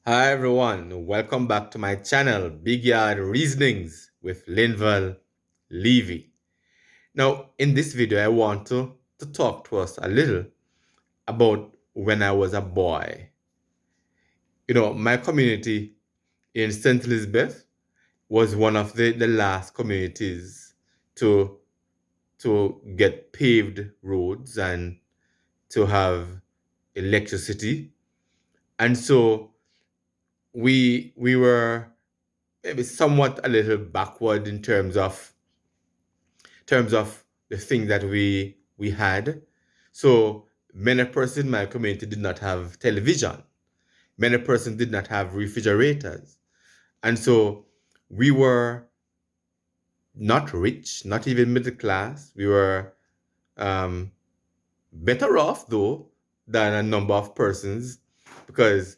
Hi everyone, welcome back to my channel, Big Yard Reasonings with Linval Levy. Now, in this video, I want to talk to us a little about when I was a boy. My community in St. Elizabeth was one of the last communities to, to get paved roads and to have electricity. And so we were maybe somewhat a little backward in terms of the thing that we had. So many persons in my community did not have television. Many persons did not have refrigerators. And so we were not rich, not even middle class. We were um, better off though than a number of persons because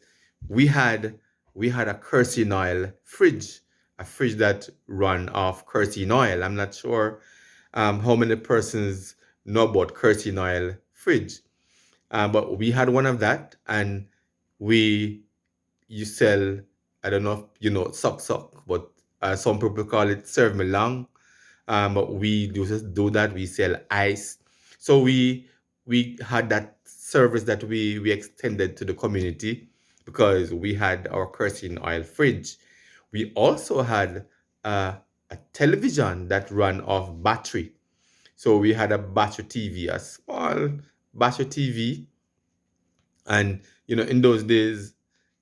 we had we had a kerosene oil fridge, a fridge that run off kerosene oil. I'm not sure how many persons know about kerosene oil fridge, but we had one of that, and we you sell. I don't know if you know suck, but some people call it serve me long. But we do that. We sell ice. So we had that service that we extended to the community because we had our kerosene oil fridge. We also had a television that ran off battery. So we had a battery TV, a small battery TV, and in those days,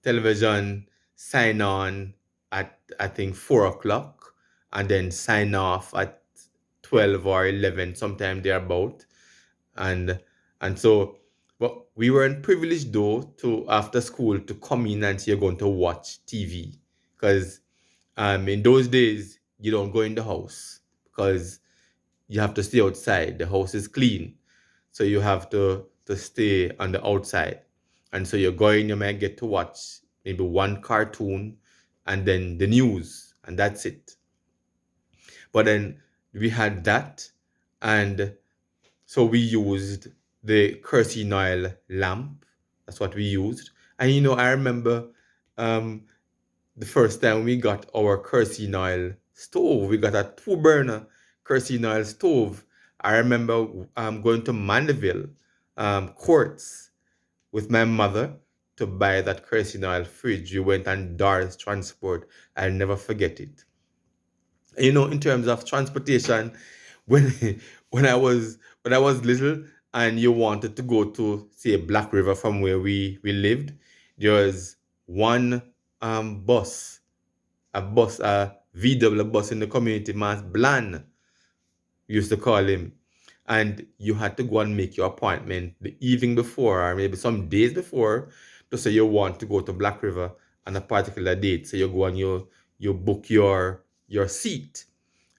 television sign on at I think 4 o'clock, and then sign off at 12 or 11, sometime thereabout. And and so, but we weren't privileged though to after school to come in and say you're going to watch TV, because in those days you don't go in the house because you have to stay outside. The house is clean, so you have to stay on the outside. And so you're going, you might get to watch maybe one cartoon and then the news, and that's it. But then we had that, and so we used the kerosene oil lamp. That's what we used. And I remember um, the first time we got our kerosene oil stove. We got a two-burner kerosene oil stove. I remember going to Mandeville Courts with my mother to buy that kerosene oil fridge. We went on Doris Transport. I'll never forget it. In terms of transportation, when when I was little and you wanted to go to say Black River from where we lived, there was one bus, a VW bus in the community, Mass Bland, we used to call him. And you had to go and make your appointment the evening before, or maybe some days before, to say you want to go to Black River on a particular date. So you go and you book your seat.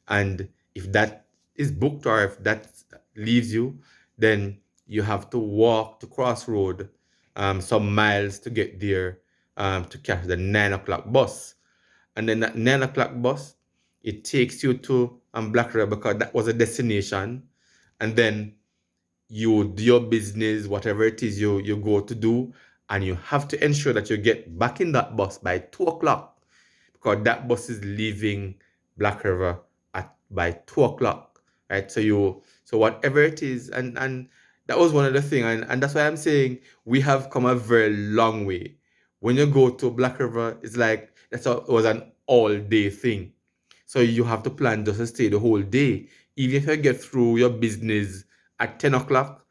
And if that is booked or if that leaves you, then you have to walk to Crossroad some miles to get there, to catch the 9 o'clock bus. And then that 9 o'clock bus, it takes you to Black River because that was a destination. And then you do your business, whatever it is you go to do, and you have to ensure that you get back in that bus by 2 o'clock because that bus is leaving Black River at by 2 o'clock, right? So whatever it is, and that was one of the things, and that's why I'm saying we have come a very long way. When you go to Black River, it's like it was an all day thing. So you have to plan just to stay the whole day. Even if you get through your business at 10 o'clock,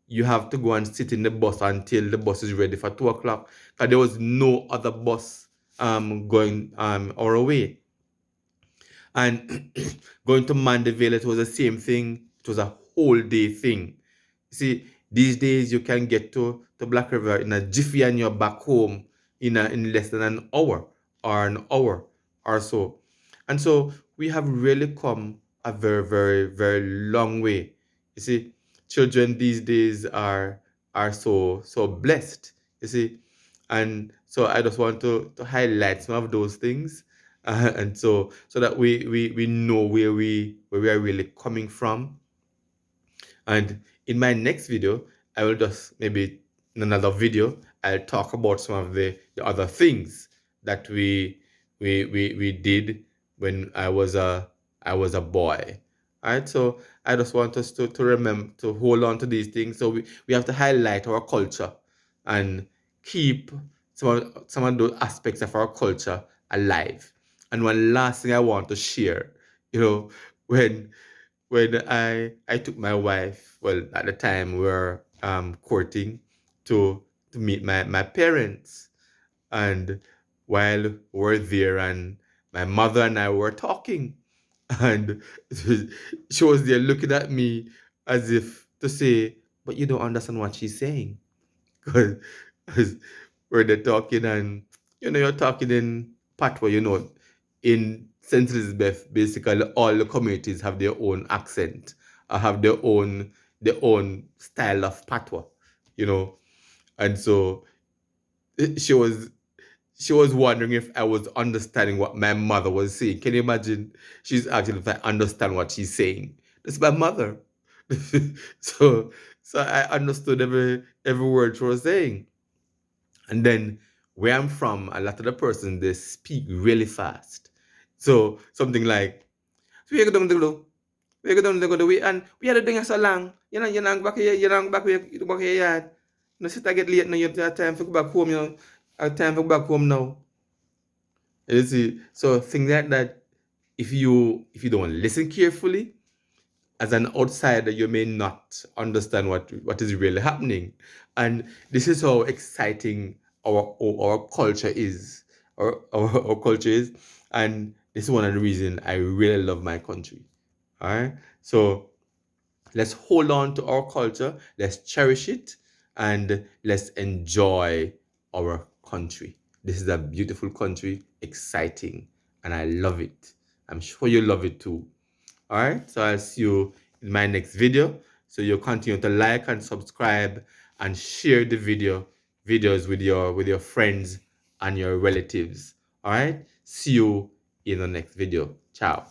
you have to go and sit in the bus until the bus is ready for 2 o'clock. Because there was no other bus going our way. And going to Mandeville, it was the same thing. It was a whole day thing. See, these days you can get to Black River in a jiffy and you're back home in less than an hour or so. And so we have really come a very, very, very long way. You see, children these days are so blessed. You see, and so I just want to highlight some of those things, and so that we know where we are really coming from. And in my next video, I will just maybe in another video, I'll talk about some of the other things that we did when I was a boy. All right, so I just want us to remember to hold on to these things. So we have to highlight our culture and keep some of those aspects of our culture alive. And one last thing I want to share, you know, when I took my wife, well, at the time we were courting to meet my parents. And while we're there and my mother and I were talking, and she was there looking at me as if to say, but you don't understand what she's saying. Because we're there talking and, you're talking in patois, in St. Elizabeth, basically all the communities have their own accent, or have their own style of patois, you know. And so she was she was wondering if I was understanding what my mother was saying. Can you imagine? She's asking if I understand what she's saying. That's my mother. so so I understood every word she was saying. And then where I'm from, a lot of the person they speak really fast. So something like, "We go down the glow. We go down the glow. We and we had to do so long. You know, back here, back here yard. No sit I get late now. You have time to go back home. Have time to go back home now." You see, so things like that. If you don't listen carefully, as an outsider, you may not understand what is really happening. And this is how exciting our culture is. Our culture is. And this is one of the reasons I really love my country. All right. So let's hold on to our culture, let's cherish it, and let's enjoy our country. This is a beautiful country, exciting, and I love it. I'm sure you love it too. All right, so I'll see you in my next video. So you continue to like and subscribe and share the videos with your friends and your relatives. All right, see you in the next video. Ciao.